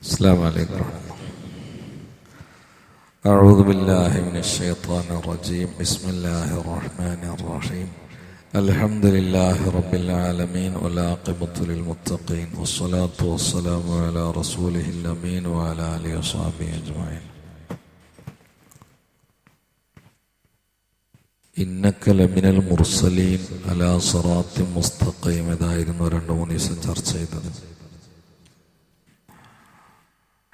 السلام عليكم. أعوذ بالله من الشيطان الرجيم. بسم الله الرحمن الرحيم. الحمد لله رب العالمين والعاقبة للمتقين والصلاة والسلام على رسوله الأمين وعلى آله وصحبه أجمعين. إنك لمن المرسلين على صراط مستقيم. ഇതായിരുന്നു 2-3 ദിവസം ചർച്ച ചെയ്തത്.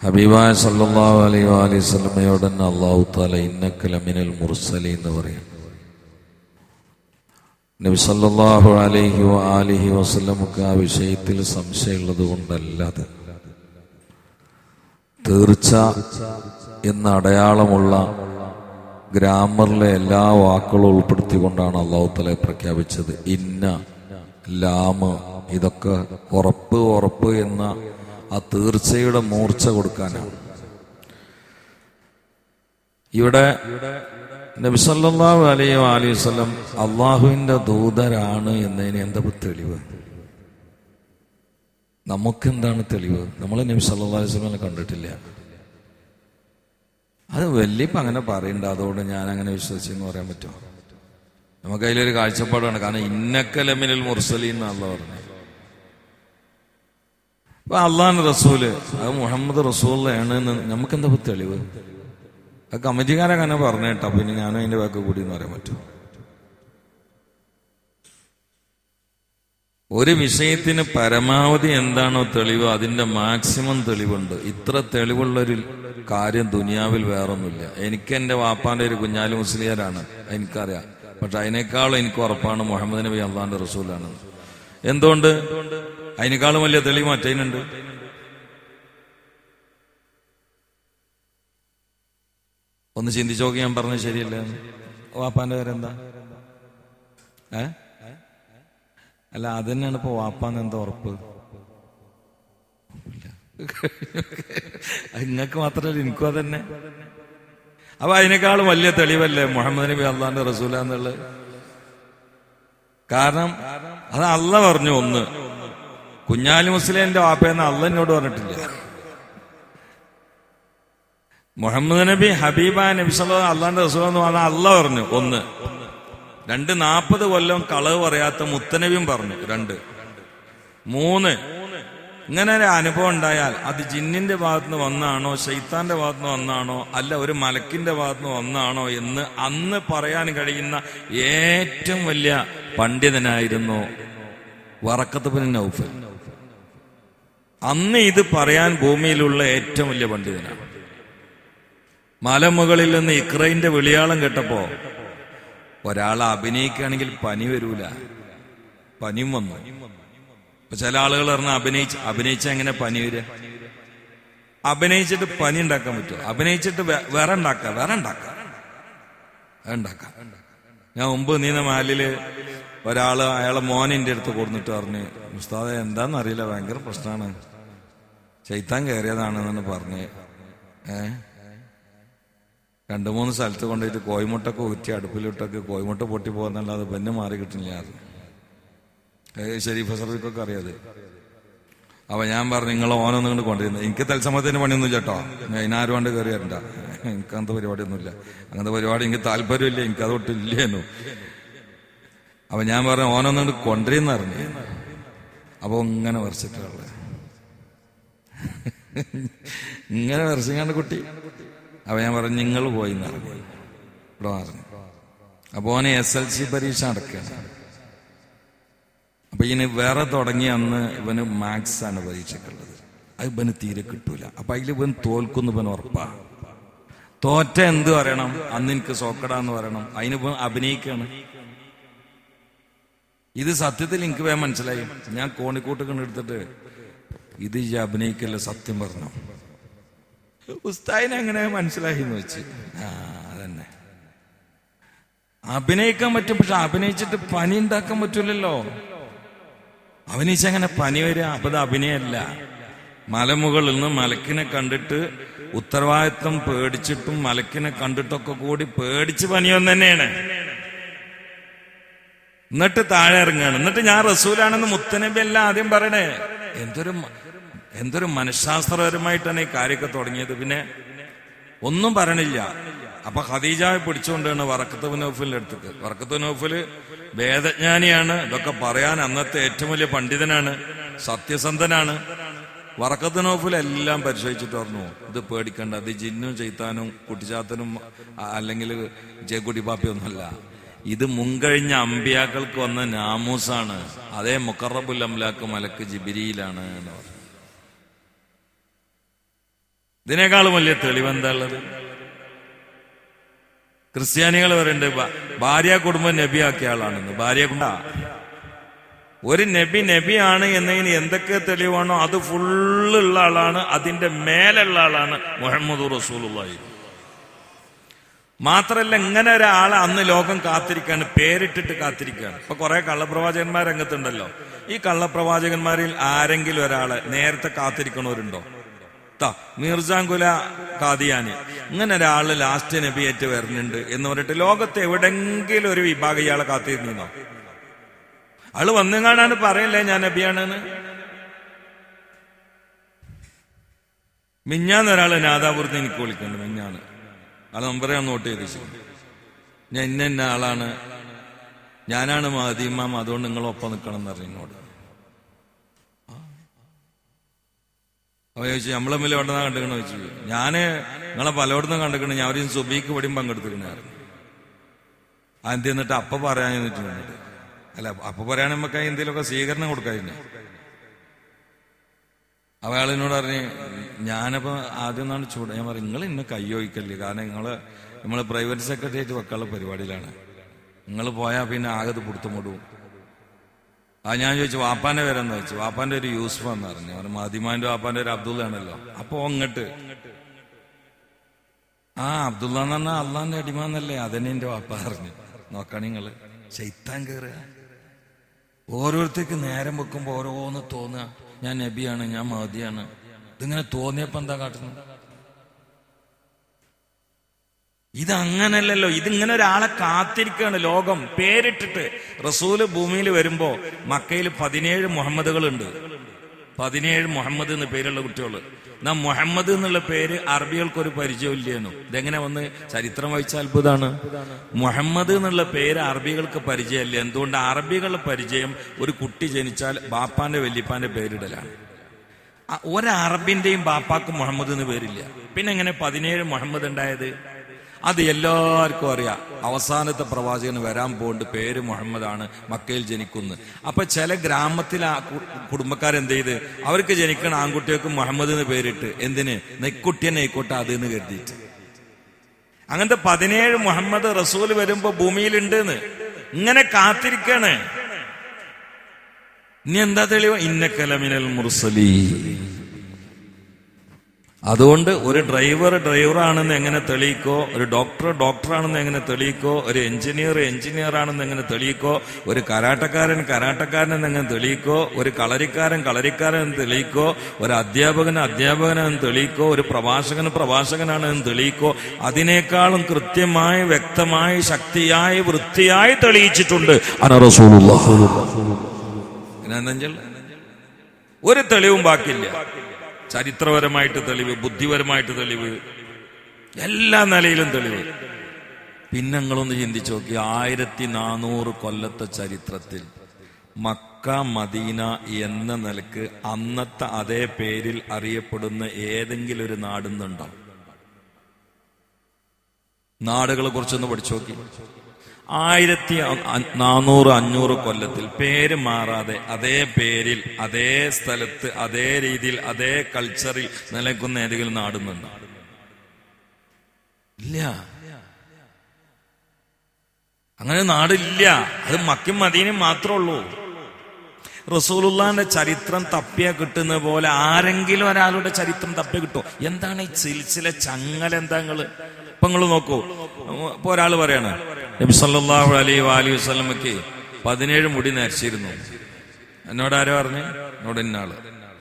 ഹബീബായ സല്ലല്ലാഹു അലൈഹി വസല്ലമയോട് തന്നെ അല്ലാഹു തആല ഇന്നക ലമിനൽ മുർസലീൻ എന്ന് പറയും. നബി സല്ലല്ലാഹു അലൈഹി വസല്ലമക്ക് ആ വിഷയത്തിൽ സംശയമുള്ളത് കൊണ്ടല്ലാതെ തീർച്ച എന്ന അടയാളമുള്ള ഗ്രാമറിലെ എല്ലാ വാക്കുകളും ഉൾപ്പെടുത്തിക്കൊണ്ടാണ് അല്ലാഹു തആല പ്രഖ്യാപിച്ചത്. ഇന്ന, ലാമ്, ഇതൊക്കെ ഉറപ്പ് എന്ന ആ തീർച്ചയുടെ മൂർച്ച കൊടുക്കാനാണ്. ഇവിടെ നബി സല്ലല്ലാഹു അലൈഹി വസല്ലം അള്ളാഹുവിന്റെ ദൂതരാണ് എന്നതിന് എന്താ തെളിവ്? നമുക്കെന്താണ് തെളിവ്? നമ്മൾ നബി സല്ലല്ലാഹു അലൈഹി വസല്ലം കണ്ടിട്ടില്ല. അത് വലിയപ്പം അങ്ങനെ പറയണ്ട, അതുകൊണ്ട് ഞാൻ അങ്ങനെ വിശ്വസിച്ചെന്ന് പറയാൻ പറ്റുമോ? നമുക്ക് അതിലൊരു കാഴ്ചപ്പാടാണ്. കാരണം ഇന്നക ലമിനൽ മുർസലീൻ എന്നാണല്ലോ പറഞ്ഞത്. അപ്പൊ അള്ളാഹുവിന്റെ റസൂല് അത് മുഹമ്മദ് റസൂലാണ് നമുക്കെന്താ തെളിവ്? ആ കമ്മിറ്റിക്കാരൊക്കെ അങ്ങനെ പറഞ്ഞേട്ടാ, പിന്നെ ഞാനും അതിന്റെ ബാക്കി കൂടി എന്ന് പറയാൻ പറ്റും? ഒരു വിഷയത്തിന് പരമാവധി എന്താണോ തെളിവ് അതിന്റെ മാക്സിമം തെളിവുണ്ട്. ഇത്ര തെളിവുള്ളൊരു കാര്യം ദുനിയാവിൽ വേറൊന്നുമില്ല. എനിക്ക് എന്റെ വാപ്പാന്റെ ഒരു കുഞ്ഞാലി മുസ്ലിയാരാണ്, എനിക്കറിയാം. പക്ഷെ അതിനേക്കാളും എനിക്ക് ഉറപ്പാണ് മുഹമ്മദ് നബി അള്ളാഹിന്റെ റസൂലാണ്. എന്തുകൊണ്ട്? അതിനേക്കാളും വലിയ തെളിവ് മറ്റേനുണ്ട്. ഒന്ന് ചിന്തിച്ചു നോക്കി. ഞാൻ പറഞ്ഞത് ശരിയല്ലേ? വാപ്പാന്റെ പേരെന്താ? അല്ല, അത് തന്നെയാണ് ഇപ്പൊ വാപ്പാന്ന് എന്താ ഉറപ്പ്? നിങ്ങൾക്ക് മാത്രമല്ല, എനിക്കും അതന്നെ. അപ്പൊ അതിനേക്കാളും വലിയ തെളിവല്ലേ മുഹമ്മദ് നബി അള്ളാഹിന്റെ റസൂലാന്നുള്ളത്? കാരണം അത് അള്ളാഹ് പറഞ്ഞു. ഒന്ന്, കുഞ്ഞാലി മുസ്ലിന്റെ വാപ്പയെന്ന് അള്ളാഹ് എന്നോട് പറഞ്ഞിട്ടില്ല. മുഹമ്മദ് നബി ഹബീബ നബി സല്ലല്ലാഹു അള്ളാഹിന്റെ റസൂൽ എന്ന് പറഞ്ഞാൽ അള്ളാഹ് പറഞ്ഞു. ഒന്ന്. 40 കൊല്ലം കളവ് പറയാത്ത മുത്തനബിയും പറഞ്ഞു. 2. 3. ഇങ്ങനെ ഒരു അനുഭവം ഉണ്ടായാൽ അത് ജിന്നിന്റെ ഭാഗത്തുനിന്ന് വന്നാണോ ശൈത്താന്റെ ഭാഗത്തുനിന്ന് വന്നാണോ അല്ല ഒരു മലക്കിന്റെ ഭാഗത്തുനിന്ന് വന്നാണോ എന്ന് അന്ന് പറയാൻ കഴിയുന്ന ഏറ്റവും വലിയ പണ്ഡിതനായിരുന്നു വറഖത്ത് ബിൻ നൗഫൽ. അന്ന് ഇത് പറയാൻ ഭൂമിയിലുള്ള ഏറ്റവും വലിയ പണ്ഡിതനാണ്. മലമുകളിൽ നിന്ന് ഇക്രയിന്റെ വിളിയാളം കേട്ടപ്പോ ഒരാളെ അഭിനയിക്കുകയാണെങ്കിൽ പനി വരൂല, പനിയും വന്നു. ഇപ്പൊ ചില ആളുകൾ പറഞ്ഞാൽ അഭിനയിച്ച എങ്ങനെ പനി വരിക? അഭിനയിച്ചിട്ട് പനി ഉണ്ടാക്കാൻ പറ്റുമോ? അഭിനയിച്ചിട്ട് വേറെ ഉണ്ടാക്കാം. ഞാൻ മുമ്പ് നീന്ന മാലില് ഒരാള് അയാളെ മോനിന്റെ അടുത്ത് കൊടുത്തിട്ട് പറഞ്ഞു, ഉസ്താദെ എന്താന്നറിയില്ല, ഭയങ്കര പ്രശ്നമാണ്, ശൈത്താൻ കയറിയതാണെന്നാണ് പറഞ്ഞ് 2-3 സ്ഥലത്ത് കൊണ്ടുപോയിട്ട് കോഴിമുട്ടൊക്കെ ഊറ്റി അടുപ്പിലിട്ടൊക്കെ കോഴിമുട്ട പൊട്ടി പോകുന്നല്ലാതെ പിന്നെ മാറി കിട്ടുന്നില്ല. ഷരീഫ് ഫസറിക്കൊക്കെ അറിയാതെ. അപ്പൊ ഞാൻ പറഞ്ഞു, നിങ്ങൾ ഓനൊന്നും കൊണ്ട് കൊണ്ടിരുന്നത്, എനിക്ക് തത്സമയത്തിന് പണിയൊന്നും ചേട്ടോ, അതിനാരും കൊണ്ട് കയറി വരണ്ട, എനിക്ക് അങ്ങനത്തെ പരിപാടിയൊന്നുമില്ല, അങ്ങനത്തെ പരിപാടി എനിക്ക് താല്പര്യമില്ല, എനിക്കതൊട്ടില്ലേന്നു. അപ്പൊ ഞാൻ പറഞ്ഞു, ഓനൊന്നും കൊണ്ടിരുന്ന അറിഞ്ഞു. അപ്പൊ ഇങ്ങനെ വരച്ചിട്ടുള്ള ഇങ്ങനെ വരച്ചിങ്ങാണ്ട് കുട്ടി. അപ്പൊ ഞാൻ പറഞ്ഞു, നിങ്ങൾ പോയി എന്നറിഞ്ഞു. ഇവിടെ പറഞ്ഞു. അപ്പൊ ഓനെ SLC പരീക്ഷ നടക്കുകയാണ്. അപ്പൊ ഇനി വേറെ തുടങ്ങിയ അന്ന് ഇവന് മാത്സ് ആണ് പരീക്ഷക്കുള്ളത്. അത് ഇവന് തീരെ കിട്ടൂല. അപ്പൊ അതിൽ ഇവൻ തോൽക്കുന്നു, ഇവൻ ഉറപ്പാ. തോറ്റ എന്ത് പറയണം? അന്ന് എനിക്ക് സോക്കടാന്ന് പറയണം. അതിനിപ്പോ അഭിനയിക്കാണ്. ഇത് സത്യത്തിൽ എനിക്ക് വേഗം മനസ്സിലായി. ഞാൻ കോണിക്കൂട്ട് കണ്ടെടുത്തിട്ട് ഇത് ഈ അഭിനയിക്കല്ല, സത്യം പറഞ്ഞു. ഉസ്താദിനെ എങ്ങനെ മനസ്സിലായി എന്ന് വെച്ച്. അതന്നെ, അഭിനയിക്കാൻ പറ്റും. പക്ഷെ അഭിനയിച്ചിട്ട് പനി ഉണ്ടാക്കാൻ പറ്റൂലല്ലോ. അഭിനയിച്ചങ്ങനെ പനി വരിക? അപ്പൊ അത് അഭിനയല്ല. മലമുകളിൽ നിന്ന് മലക്കിനെ കണ്ടിട്ട് ഉത്തരവാദിത്വം പേടിച്ചിട്ടും മലക്കിനെ കണ്ടിട്ടൊക്കെ കൂടി പേടിച്ച് പനിയൊന്നു തന്നെയാണ്. എന്നിട്ട് താഴെ ഇറങ്ങുകയാണ്. എന്നിട്ട് ഞാൻ റസൂലാണെന്ന് മുത്തനബി അല്ല ആദ്യം പറയണേ. എന്തൊരു എന്തൊരു മനഃശാസ്ത്രപരമായിട്ടാണ് ഈ കാര്യമൊക്കെ തുടങ്ങിയത്. പിന്നെ ഒന്നും പറയണില്ല. അപ്പൊ ഖദീജയെ പിടിച്ചുകൊണ്ടാണ് വറഖത്ത് ബിൻ നൗഫലിന്റെ അടുത്തേക്ക്. വറഖത്ത് ബിൻ നൗഫല് വേദജ്ഞാനിയാണ്, ഇതൊക്കെ പറയാൻ അന്നത്തെ ഏറ്റവും വലിയ പണ്ഡിതനാണ്, സത്യസന്ധനാണ്. വറഖത്ത് ബിൻ നൗഫൽ എല്ലാം പരിശോധിച്ചിട്ട് പറഞ്ഞു, ഇത് പേടിക്കണ്ട, ഇത് ജിന്നും ചെയ്ത്താനും കുട്ടിച്ചാത്തനും അല്ലെങ്കിൽ ജയക്കുട്ടിപ്പാപ്പിയൊന്നുമല്ല, ഇത് മുൻകഴിഞ്ഞ അമ്പിയാക്കൾക്ക് വന്ന നാമൂസാണ്, അതേ മുഖറബുൽ അംലാക്ക് മലക്ക് ജിബിരിയിലാണ് എന്ന് പറഞ്ഞു. ഇതിനേക്കാളും വലിയ തെളിവെന്താ ഉള്ളത്? ക്രിസ്ത്യാനികൾ പറയുന്നുണ്ട് ഭാര്യ കുടുംബം നബിയാക്കിയ ആളാണെന്ന്. ഭാര്യ ഒരു നബിയാണ് എന്നതിന് എന്തൊക്കെ തെളിവാണോ അത് ഫുള്ളുള്ള ആളാണ്, അതിന്റെ മേലുള്ള ആളാണ് മുഹമ്മദ് റസൂലുള്ളാഹി. മാത്രല്ല ഇങ്ങനെ ഒരാളെ അന്ന് ലോകം കാത്തിരിക്കാണ്, പേരിട്ടിട്ട് കാത്തിരിക്കുകയാണ്. ഇപ്പൊ കുറെ കള്ളപ്രവാചകന്മാർ രംഗത്തുണ്ടല്ലോ. ഈ കള്ളപ്രവാചകന്മാരിൽ ആരെങ്കിലും ഒരാളെ നേരത്തെ കാത്തിരിക്കണവരുണ്ടോ? മീർജാങ്കുല ഖാദിയാനി, ഇങ്ങനെ ഒരാള് ലാസ്റ്റ് നബിയായിട്ട് വരുന്നുണ്ട് എന്ന് പറഞ്ഞിട്ട് ലോകത്ത് എവിടെങ്കിലും ഒരു വിഭാഗം ഇയാളെ കാത്തിരുന്നോ? ആള് വന്നുകാണാണ് പറയല്ലേ ഞാൻ നബിയാണെന്ന്. മിഞ്ഞാന്ന് ഒരാള് നാദാപുരത്ത് എനിക്ക് വിളിക്കുന്നുണ്ട്. മിഞ്ഞാന്ന് ആളെ നമ്പറെ ഞാൻ നോട്ട് ചെയ്ത് ഞാൻ ഇന്ന ആളാണ്, ഞാനാണ് മഹദി ഇമാം, അതുകൊണ്ട് നിങ്ങളൊപ്പം നിൽക്കണം എന്ന് പറഞ്ഞു എന്നോട്. അപ്പൊ ചോദിച്ചു നമ്മൾ തമ്മിൽ എവിടെന്നാ കണ്ടിക്കണോ ചോദിച്ചു. ഞാന് നിങ്ങളെ പലയിടത്തും കണ്ടിക്കണം, ഞാൻ ഒരു സുബീക്ക് ഇവിടെയും പങ്കെടുത്തിക്കണായിരുന്നു. ആദ്യം എന്നിട്ട് അപ്പ പറയാൻ എന്നിട്ട് അല്ല അപ്പൊ പറയാൻ നമുക്ക് എന്തെങ്കിലുമൊക്കെ സ്വീകരണം കൊടുക്കാതിരുന്നു. അയാളിനോട് പറഞ്ഞ് ഞാനപ്പോ ആദ്യം ഒന്നാണ് ചൂട്. ഞാൻ പറയും നിങ്ങൾ ഇന്ന് കയ്യൊഴിക്കല്ലേ, കാരണം നമ്മള് പ്രൈവറ്റ് സെക്രട്ടറിയേറ്റ് വെക്കാനുള്ള പരിപാടിയിലാണ്, നിങ്ങൾ പോയാൽ പിന്നെ ആകത് പുറത്തുമുടും. ഞാൻ ചോദിച്ചു വാപ്പാന്റെ പേരെന്താ വെച്ചു. വാപ്പാന്റെ ഒരു യൂസുഫ് എന്ന് പറഞ്ഞു. മദിമാന്റെ വാപ്പാന്റെ ഒരു അബ്ദുള്ള ആണല്ലോ. അപ്പൊ അങ്ങട്ട് അബ്ദുള്ള എന്ന് പറഞ്ഞാൽ അള്ളാന്റെ അടിമാന്നല്ലേ, അതന്നെ എന്റെ വാപ്പ പറഞ്ഞു. നോക്കാണ് നിങ്ങള് ശൈത്താൻ കയറുക. ഓരോരുത്തർക്ക് നേരം വെക്കുമ്പോ ഓരോന്ന് തോന്നുക, ഞാൻ നബിയാണ്, ഞാൻ മഹദിയാണ്. ഇതിങ്ങനെ തോന്നിയപ്പോ എന്താ കാട്ടുന്നത്? ഇതങ്ങനല്ലല്ലോ. ഇതിങ്ങനെ ഒരാളെ കാത്തിരിക്കുകയാണ് ലോകം പേരിട്ടിട്ട്. റസൂല് ഭൂമിയിൽ വരുമ്പോ മക്കയിൽ 17 മുഹമ്മദുകളുണ്ട്. 17 മുഹമ്മദ് എന്ന് പേരുള്ള കുട്ടികള്. എന്നാ മുഹമ്മദ് എന്നുള്ള പേര് അറബികൾക്കൊരു പരിചയമില്ലേനു. ഇതെങ്ങനെ വന്ന് ചരിത്രം വായിച്ച അത്ഭുതമാണ്. മുഹമ്മദ് എന്നുള്ള പേര് അറബികൾക്ക് പരിചയമില്ല. എന്തുകൊണ്ട്? അറബികളുടെ പരിചയം ഒരു കുട്ടി ജനിച്ചാൽ ബാപ്പാന്റെ വല്യപ്പാന്റെ പേരിടലാണ്. ഒരറബിന്റെയും ബാപ്പാക്ക് മുഹമ്മദ് എന്ന് പേരില്ല. പിന്നെ എങ്ങനെ 17 മുഹമ്മദ് ഉണ്ടായത്? അത് എല്ലാവർക്കും അറിയാം. അവസാനത്തെ പ്രവാചകന് വരാൻ പോകുന്നുണ്ട്, പേര് മുഹമ്മദാണ്, മക്കയിൽ ജനിക്കുന്നു. അപ്പൊ ചില ഗ്രാമത്തിൽ കുടുംബക്കാരെന്ത് ചെയ്ത് അവർക്ക് ജനിക്കണ ആൺകുട്ടികൾക്ക് മുഹമ്മദ് എന്ന് പേരിട്ട്. എന്തിന്? നെക്കുട്ടിയെന്നെ ആയിക്കോട്ടെ അത് എന്ന് കരുതിയിട്ട്. അങ്ങനത്തെ 17 മുഹമ്മദ് റസൂൽ വരുമ്പോ ഭൂമിയിലുണ്ട് എന്ന് ഇങ്ങനെ കാത്തിരിക്കാണ്. ഇനി എന്താ തെളിവ്? ഇന്നക മുർസലീൻ. അതുകൊണ്ട് ഒരു ഡ്രൈവറാണെന്ന് എങ്ങനെ തെളിയിക്കോ, ഒരു ഡോക്ടറാണെന്ന് എങ്ങനെ തെളിയിക്കോ, ഒരു എഞ്ചിനീയർ ആണെന്ന് എങ്ങനെ തെളിയിക്കോ, ഒരു കരാട്ടക്കാരനെന്ന് എങ്ങനെ തെളിയിക്കോ, ഒരു കളരിക്കാരൻ തെളിയിക്കോ, ഒരു അധ്യാപകനെന്ന് തെളിയിക്കോ, ഒരു പ്രഭാഷകനാണെന്ന് തെളിയിക്കോ, അതിനേക്കാളും കൃത്യമായി വ്യക്തമായി ശക്തിയായി വൃത്തിയായി തെളിയിച്ചിട്ടുണ്ട് ഒരു തെളിവും ബാക്കിയില്ല. ചരിത്രപരമായിട്ട് തെളിവ്, ബുദ്ധിപരമായിട്ട് തെളിവ്, എല്ലാ നിലയിലും തെളിവ്. പിന്നെ നിങ്ങളൊന്ന് ചിന്തിച്ചു നോക്കി, 1400 കൊല്ലത്തെ ചരിത്രത്തിൽ മക്ക മദീന എന്ന നിലക്ക് അന്നത്തെ അതേ പേരിൽ അറിയപ്പെടുന്ന ഏതെങ്കിലും ഒരു നാടുന്നുണ്ടോ? നാടുകളെ കുറിച്ചൊന്ന് പഠിച്ചു നോക്കി. 1400-500 കൊല്ലത്തിൽ പേര് മാറാതെ അതേ പേരിൽ അതേ സ്ഥലത്ത് അതേ രീതിയിൽ അതേ കൾച്ചറിൽ നിലനിൽക്കുന്ന ഏതെങ്കിലും നാടുന്നുണ്ടോ? ഇല്ല. അങ്ങനെ നാടില്ല. അത് മക്കയും മദീനയും മാത്രമേ ഉള്ളൂ. റസൂലുള്ളാഹിന്റെ ചരിത്രം തപ്പിയാ കിട്ടുന്ന പോലെ ആരെങ്കിലും ഒരാളുടെ ചരിത്രം തപ്പിയ കിട്ടുമോ? എന്താണ് ഈ സിൽസില ചങ്ങല? എന്താ ഇപ്പൊ നിങ്ങൾ നോക്കൂ. ഇപ്പൊ ഒരാൾ പറയാണ് നബി സല്ലല്ലാഹു അലൈഹി വസല്ലമക്ക് 17 മുടി നരച്ചിരുന്നു. എന്നോട് ആരോ പറഞ്ഞു? എന്നോട് ഇന്നാള്,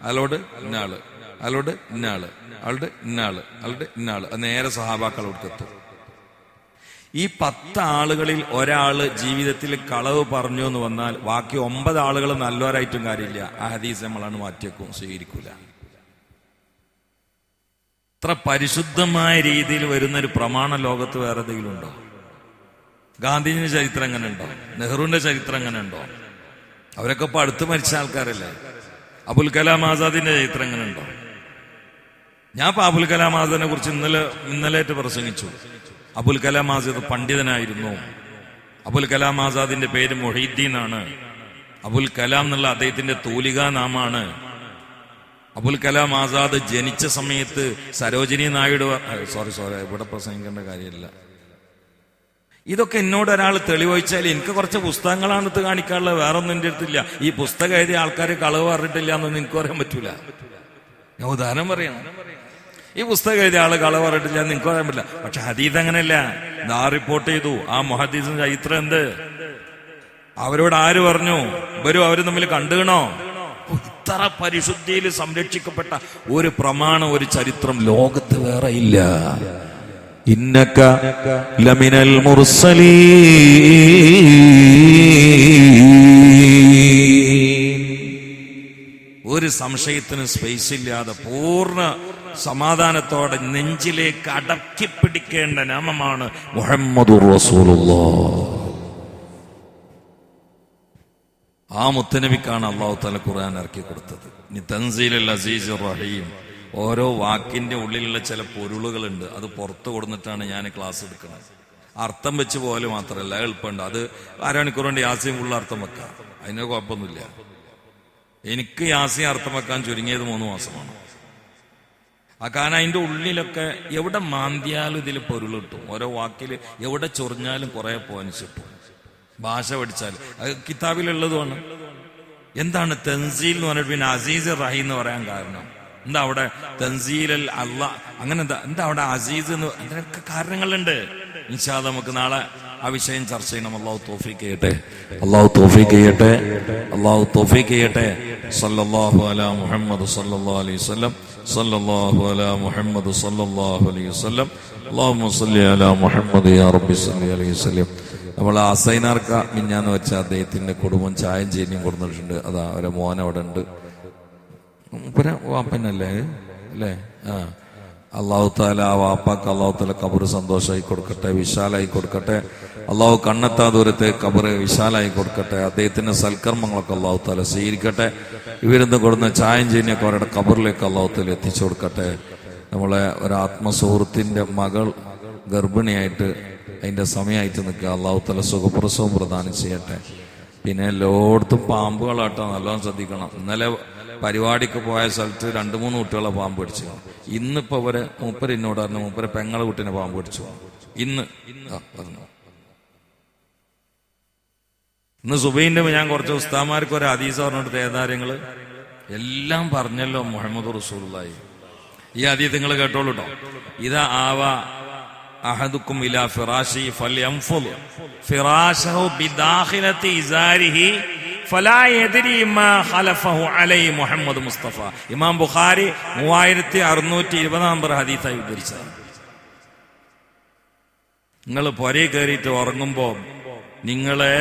അയാളോട് ഇന്നാള്, അയാളോട് ഇന്നാള്, അയാളുടെ ഇന്നാള്, അയാളുടെ ഇന്നാള്. നേരെ സഹാബാക്കളോട് എത്തും. ഈ 10 ആളുകളിൽ ഒരാള് ജീവിതത്തിൽ കളവ് പറഞ്ഞു എന്ന് വന്നാൽ ബാക്കി 9 ആളുകൾ നല്ലവരായിട്ടും കാര്യമില്ല. ആ ഹദീസ് നമ്മളാണ് മാറ്റിയേക്കും, സ്വീകരിക്കൂല. ഇത്ര പരിശുദ്ധമായ രീതിയിൽ വരുന്നൊരു പ്രമാണ ലോകത്ത് വേറെ എന്തെങ്കിലും ഉണ്ടോ? ഗാന്ധിജിന്റെ ചരിത്രം എങ്ങനെ ഉണ്ടോ? നെഹ്റുവിന്റെ ചരിത്രം എങ്ങനെ ഉണ്ടോ? അവരൊക്കെ ഇപ്പൊ അടുത്ത് മരിച്ച ആൾക്കാരല്ലേ. അബുൽ കലാം ആസാദിന്റെ ചരിത്രം എങ്ങനെ ഉണ്ടോ? ഞാൻ ഇപ്പൊ അബുൽ കലാം ആസാദിനെ കുറിച്ച് ഇന്നലേറ്റ് പ്രസംഗിച്ചു. അബുൽ കലാം ആസാദ് പണ്ഡിതനായിരുന്നു. അബുൽ കലാം ആസാദിന്റെ പേര് മൊഹീദ്ദീൻ ആണ്. അബുൽ കലാം എന്നുള്ള അദ്ദേഹത്തിന്റെ തൂലികാ നാമാണ്. അബുൽ കലാം ആസാദ് ജനിച്ച സമയത്ത് സരോജിനി നായിഡു സോറി ഇവിടെ പ്രസംഗിക്കേണ്ട കാര്യമില്ല. ഇതൊക്കെ എന്നോട് ഒരാൾ തെളിവോച്ചാൽ എനിക്ക് കുറച്ച് പുസ്തകങ്ങളാണ് ഇത് കാണിക്കാനുള്ളത്, വേറെ ഒന്നും എൻ്റെ അടുത്തില്ല. ഈ പുസ്തകം എഴുതിയ ആൾക്കാർ കളവ് പറഞ്ഞിട്ടില്ല എന്നൊന്നും എനിക്ക് പറയാൻ പറ്റൂല. ഞാൻ ഉദാഹരണം പറയണം. ഈ പുസ്തകം എഴുതിയ ആള് കളവ് പറഞ്ഞിട്ടില്ല എന്ന് എനിക്ക് പറയാൻ പറ്റില്ല. പക്ഷെ ഹദീസ് അങ്ങനെയല്ല. ദാ റിപ്പോർട്ട് ചെയ്തു. ആ മുഹദ്ദീസിന്റെ ചരിത്രം എന്ത്? അവരോട് ആര് പറഞ്ഞു? അവര് തമ്മിൽ കണ്ടുകണോ? ഇത്ര പരിശുദ്ധിയിൽ സംരക്ഷിക്കപ്പെട്ട ഒരു പ്രമാണം, ഒരു ചരിത്രം ലോകത്ത് വേറെ ഇല്ല. ഇന്നക ലമിനൽ മുർസലീൻ. ഒരു സംശയത്തിന് സ്പേസ് ഇല്ലാതെ പൂർണ്ണ സമാധാനത്തോടെ നെഞ്ചിലേക്ക് അടക്കി പിടിക്കേണ്ട നാമമാണ് മുഹമ്മദുർ റസൂലുള്ളാഹ്. ആ മുത്തനബിക്കാണ് അല്ലാഹു തആല ഖുർആൻ ഇറക്കി കൊടുത്തത്. ഇനി തൻസീലുൽ അസീസുർ റഹീം. ഓരോ വാക്കിന്റെ ഉള്ളിലുള്ള ചില പൊരുളുകളുണ്ട്, അത് പുറത്തു കൊടുത്തിട്ടാണ് ഞാൻ ക്ലാസ് എടുക്കുന്നത്. അർത്ഥം വെച്ച് പോലെ മാത്രമല്ല, എളുപ്പമുണ്ട്. അത് അരമണിക്കൂർ കൊണ്ട് യാസീൻ ഫുള്ള് അർത്ഥം വെക്കാം, അതിന് കുഴപ്പമൊന്നുമില്ല. എനിക്ക് യാസീൻ അർത്ഥം വെക്കാൻ ചുരുങ്ങിയത് 3 മാസമാണ്. കാരണം അതിന്റെ ഉള്ളിലൊക്കെ എവിടെ മാന്തിയാലും ഇതിൽ പൊരുൾ കിട്ടും. ഓരോ വാക്കിൽ എവിടെ ചൊറിഞ്ഞാലും കുറെ പോയിന്റ്സ് കിട്ടും. ഭാഷ പഠിച്ചാൽ അത് കിതാബിലുള്ളതുമാണ്. എന്താണ് തൻസീൽ എന്ന് പറഞ്ഞിട്ട് പിന്നെ അസീസ് റഹീം എന്ന് പറയാൻ കാരണം എന്താ? അവിടെ തൻസീൽ അല്ലാഹ് അങ്ങനെ എന്താ അവിടെ അസീസ് എന്ന്? അതിനൊക്കെ കാരണങ്ങളുണ്ട്. ഇൻഷാ അല്ലാഹ് നമുക്ക് നാളെ ആ വിഷയം ചർച്ച ചെയ്യണം. അല്ലാഹു തൗഫീഖ് ചെയ്യട്ടെ, അല്ലാഹു തൗഫീഖ് ചെയ്യട്ടെ, അല്ലാഹു തൗഫീഖ് ചെയ്യട്ടെ. സല്ലല്ലാഹു അലാ മുഹമ്മദ് സല്ലല്ലാഹു അലൈഹി വസല്ലം, സല്ലല്ലാഹു അലാ മുഹമ്മദ് സല്ലല്ലാഹു അലൈഹി വസല്ലം, അല്ലാഹുമ്മ സല്ലി അലാ മുഹമ്മദ് യാ റബ്ബി സല്ലി അലൈഹി വസല്ലം. നമ്മൾ അസൈനാർക്ക മിഞ്ഞാന്ന് വെച്ച അദ്ദേഹത്തിന്റെ കുടുംബം ചായം ചേരിയും കൊടുത്തിട്ടുണ്ട്. അതാ അവരെ മോൻ അവിടെ ഉണ്ട്. വാപ്പനല്ലേ അല്ലേ? ആ, അള്ളാഹു താല ആ വാപ്പാക്ക് അള്ളാഹു താല കബറ് സന്തോഷമായി കൊടുക്കട്ടെ, വിശാലായി കൊടുക്കട്ടെ. അള്ളാഹു കണ്ണെത്താ ദൂരത്തെ കബറ് വിശാലായി കൊടുക്കട്ടെ. അദ്ദേഹത്തിന്റെ സൽക്കർമ്മങ്ങളൊക്കെ അള്ളാഹു താല സ്വീകരിക്കട്ടെ. ഇവരിന്ന് കൊടുന്ന ചായം ചേരിയൊക്കെ അവരുടെ കബറിലേക്ക് അള്ളാഹു താല എത്തിച്ചു കൊടുക്കട്ടെ. നമ്മളെ ഒരു ആത്മസുഹൃത്തിന്റെ മകൾ ഗർഭിണിയായിട്ട് അതിന്റെ സമയമായിട്ട് നിൽക്കുക. അള്ളാഹു തആല സുഖപ്രസവം പ്രദാനം ചെയ്യട്ടെ. പിന്നെ എല്ലായിടത്തും പാമ്പുകളാട്ടോ, നല്ലോണം ശ്രദ്ധിക്കണം. ഇന്നലെ പരിപാടിക്ക് പോയ സ്ഥലത്ത് 2-3 കുട്ടികളെ പാമ്പ് പിടിച്ചു. ഇന്നിപ്പോ മൂപ്പര് എന്നോട് പറഞ്ഞു, മൂപ്പര് പെങ്ങളെ കുട്ടീനെ പാമ്പ് പിടിച്ചു. ഇന്ന് സുബൈന്റെ ഞാൻ കുറച്ച് ഉസ്താമാർക്ക് ഒരു ഹദീസ് പറഞ്ഞിട്ട് ഏതാര്യങ്ങള് എല്ലാം പറഞ്ഞല്ലോ മുഹമ്മദ് റസൂലുള്ളാഹി. ഈ ഹദീസ് നിങ്ങൾ കേട്ടോളൂ കേട്ടോ. ഇതാ ആവാ അഹദുക്കും ഇലാ ഫിറാശി ഫൽയംഫുൽ ഫിറാശഹു ബിദാഖിലതി ഇസാരിഹി ഫലാ യദ്രി മാ ഖലഫഹു അലൈഹി മുഹമ്മദ് മുസ്തഫ. ഇമാം ബുഖാരി 3620 നമ്പർ ഹദീസായി ഉദ്ധരിച്ചത്. നിങ്ങൾ പുരയിൽ കയറിയിട്ട് ഉറങ്ങുമ്പോ നിങ്ങളെ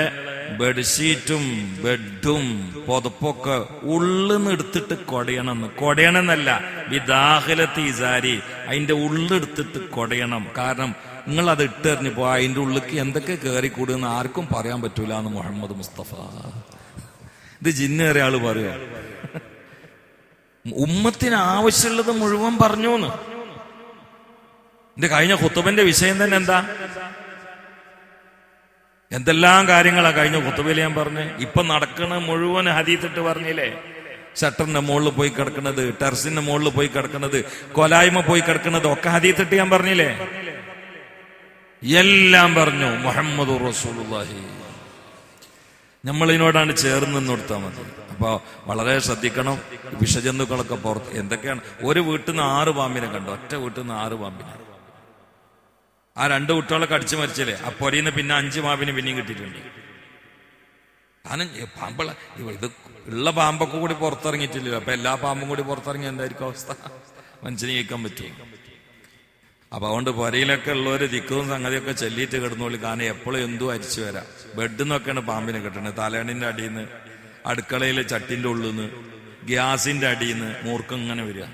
ബെഡ്ഷീറ്റും ബെഡും പുതപ്പൊക്കെ ഉള്ളിന്ന് എടുത്തിട്ട് കൊടയണമെന്നല്ല ബിദാഖിലത്തി ഇസാരി, അതിന്റെ ഉള്ളെടുത്തിട്ട് കൊടയണം. കാരണം നിങ്ങൾ അത് ഇട്ടെറിഞ്ഞു പോ, അതിന്റെ ഉള്ളിലേക്ക് എന്തൊക്കെ കയറിക്കൂടുന്ന് ആർക്കും പറയാൻ പറ്റൂല എന്ന് മുഹമ്മദ് മുസ്തഫ. ഇത് ജിന്നേറിയ ആള് പറയോ? ഉമ്മത്തിന് ആവശ്യമുള്ളത് മുഴുവൻ പറഞ്ഞൂന്ന്. എന്റെ കഴിഞ്ഞ ഖുതുബന്റെ വിഷയം തന്നെ എന്താ? എന്തെല്ലാം കാര്യങ്ങളാ കഴിഞ്ഞ ഖുതുബയിൽ ഞാൻ പറഞ്ഞേ. ഇപ്പൊ നടക്കണ മുഴുവൻ ഹദീസിട്ട് പറഞ്ഞില്ലേ. ഷട്ടറിന്റെ മുകളിൽ പോയി കിടക്കുന്നത്, ടെറസിന്റെ മുകളിൽ പോയി കിടക്കുന്നത്, കൊലായ്മ പോയി കിടക്കുന്നത് ഒക്കെ ഹദീസിട്ട് ഞാൻ പറഞ്ഞില്ലേ. എല്ലാം പറഞ്ഞു മുഹമ്മദ് റസൂലുള്ളാഹി. നമ്മളിനോടാണ് ചേർന്ന് നിന്ന് കൊടുത്താൽ മതി. അപ്പൊ വളരെ ശ്രദ്ധിക്കണം. വിഷജന്തുക്കളൊക്കെ പുറത്ത് എന്തൊക്കെയാണ്. ഒരു വീട്ടിൽ നിന്ന് 6 പാമ്പിനെ കണ്ടു, ഒറ്റ വീട്ടിൽ നിന്ന് 6 പാമ്പിനെ. ആ 2 കുട്ടികളൊക്കെ അടിച്ചു മരിച്ചില്ലേ, ആ പൊരിന്ന് പിന്നെ 5 പാമ്പിന് പിന്നെയും കിട്ടിയിട്ടുണ്ട്. കാരണം പാമ്പള ഇത് ഉള്ള പാമ്പൊക്കെ കൂടി പുറത്തിറങ്ങിയിട്ടില്ലല്ലോ. അപ്പൊ എല്ലാ പാമ്പും കൂടി പുറത്തിറങ്ങി എന്തായിരിക്കും അവസ്ഥ? മനുഷ്യന് കേൾക്കാൻ പറ്റും. അപ്പൊ അതുകൊണ്ട് പൊരയിലൊക്കെ ഉള്ളവര് ദിക്കവും സംഗതിയൊക്കെ ചെല്ലിയിട്ട് കിടന്നോളി. കാരണം എപ്പോഴും എന്തും അരിച്ചു വരാം. ബെഡിൽ നിന്നൊക്കെയാണ് പാമ്പിനെ കിട്ടുന്നത്. തലേണിന്റെ അടിയിൽ നിന്ന്, അടുക്കളയിലെ ചട്ടിന്റെ ഉള്ളിൽ നിന്ന്, ഗ്യാസിന്റെ അടിയിൽ നിന്ന് മൂർക്കം ഇങ്ങനെ വരിക.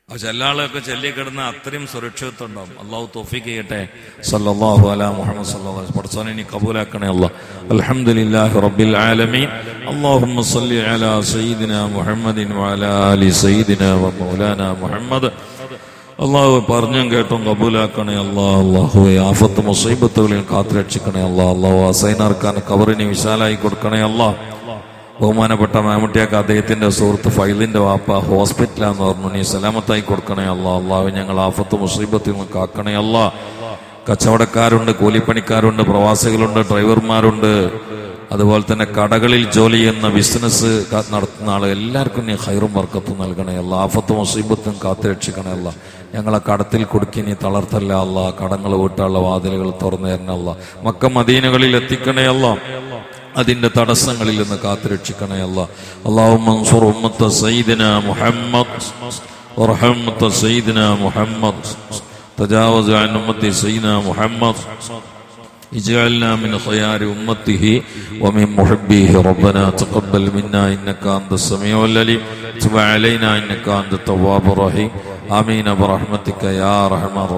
അപ്പൊ ചില ആളൊക്കെ ചൊല്ലിക്കിടന്ന് അത്രയും സുരക്ഷിതത്വം ഉണ്ടാവും. അള്ളാഹു തൗഫീഖ് ചെയ്യട്ടെ. സല്ലല്ലാഹു അലാ മുഹമ്മദ് സല്ലല്ലാഹു അലൈഹി വസല്ലം. ഇനി കബൂലാക്കണേ അല്ലാഹ്. അൽഹംദുലില്ലാഹി റബ്ബിൽ ആലമീൻ. അല്ലാഹുമ്മ സ്വല്ലി അലാ സയ്യിദിനാ മുഹമ്മദിൻ വഅലാ ആലി സയ്യിദിനാ വ മൗലാനാ മുഹമ്മദ്. അള്ളാഹു പറഞ്ഞും കേട്ടും കബൂലാക്കണേ അല്ലാഹ്. അള്ളാഹുവെ ആഫത്ത് മുസീബത്തുകളിൽ കാത്തുരക്ഷിക്കണേ അല്ലാഹ്. അള്ളാഹു ഹുസൈനാർക്കാൻ ഖബറിനെ വിശാലായി കൊടുക്കണേ അല്ലാഹ്. ബഹുമാനപ്പെട്ട മാമുട്ടിയാക്ക് അദ്ദേഹത്തിന്റെ സുഹൃത്ത് ഫൈലിന്റെ വാപ്പ ഹോസ്പിറ്റലാന്ന് പറഞ്ഞു, നീ സലാമത്തായി കൊടുക്കണേ അല്ലാഹ്. അള്ളാഹു ഞങ്ങൾ ആഫത്ത് മുസീബത്തിൽ നിന്ന് കാക്കണേ അല്ലാഹ്. കച്ചവടക്കാരുണ്ട്, കൂലിപ്പണിക്കാരുണ്ട്, പ്രവാസികളുണ്ട്, ഡ്രൈവർമാരുണ്ട്, അതുപോലെ തന്നെ കടകളിൽ ജോലി ചെയ്യുന്ന ബിസിനസ് നടത്തുന്ന ആള് എല്ലാവർക്കും നീ ഖൈറും ബർക്കത്തും നൽകണേ അല്ലാഹ്. ആഫത്ത് മുസീബത്തും കാത്തുരക്ഷിക്കണേ അല്ലാഹ്. ഞങ്ങളെ കടത്തിൽ കുടുക്കി നീ തളർത്തല്ല അല്ലാഹ്. കടങ്ങൾ വീട്ടാനുള്ള വാതിലുകൾ തുറന്നു തരണേ അല്ലാഹ്. മക്ക മദീനകളിൽ എത്തിക്കണേ അല്ലാഹ്. അതിന്റെ തടസ്സങ്ങളിൽ നിന്ന് കാത്തുരക്ഷിക്കണേ അല്ലാഹ്. അല്ലാഹുമ്മ അൻസുർ ഉമ്മത്ത സയ്യിദിനാ മുഹമ്മദ് വറഹം ഉമ്മത്ത സയ്യിദിനാ മുഹമ്മദ് തജാവസ് അൻ ഉമ്മത്തി സയ്യിദിനാ മുഹമ്മദ് اجعلنا من خيار أمته ومن محبيه ربنا تقبل منا إنك أنت السميع العليم تب علينا إنك أنت التواب الرحيم آمين برحمتك يا أرحم الراحمين.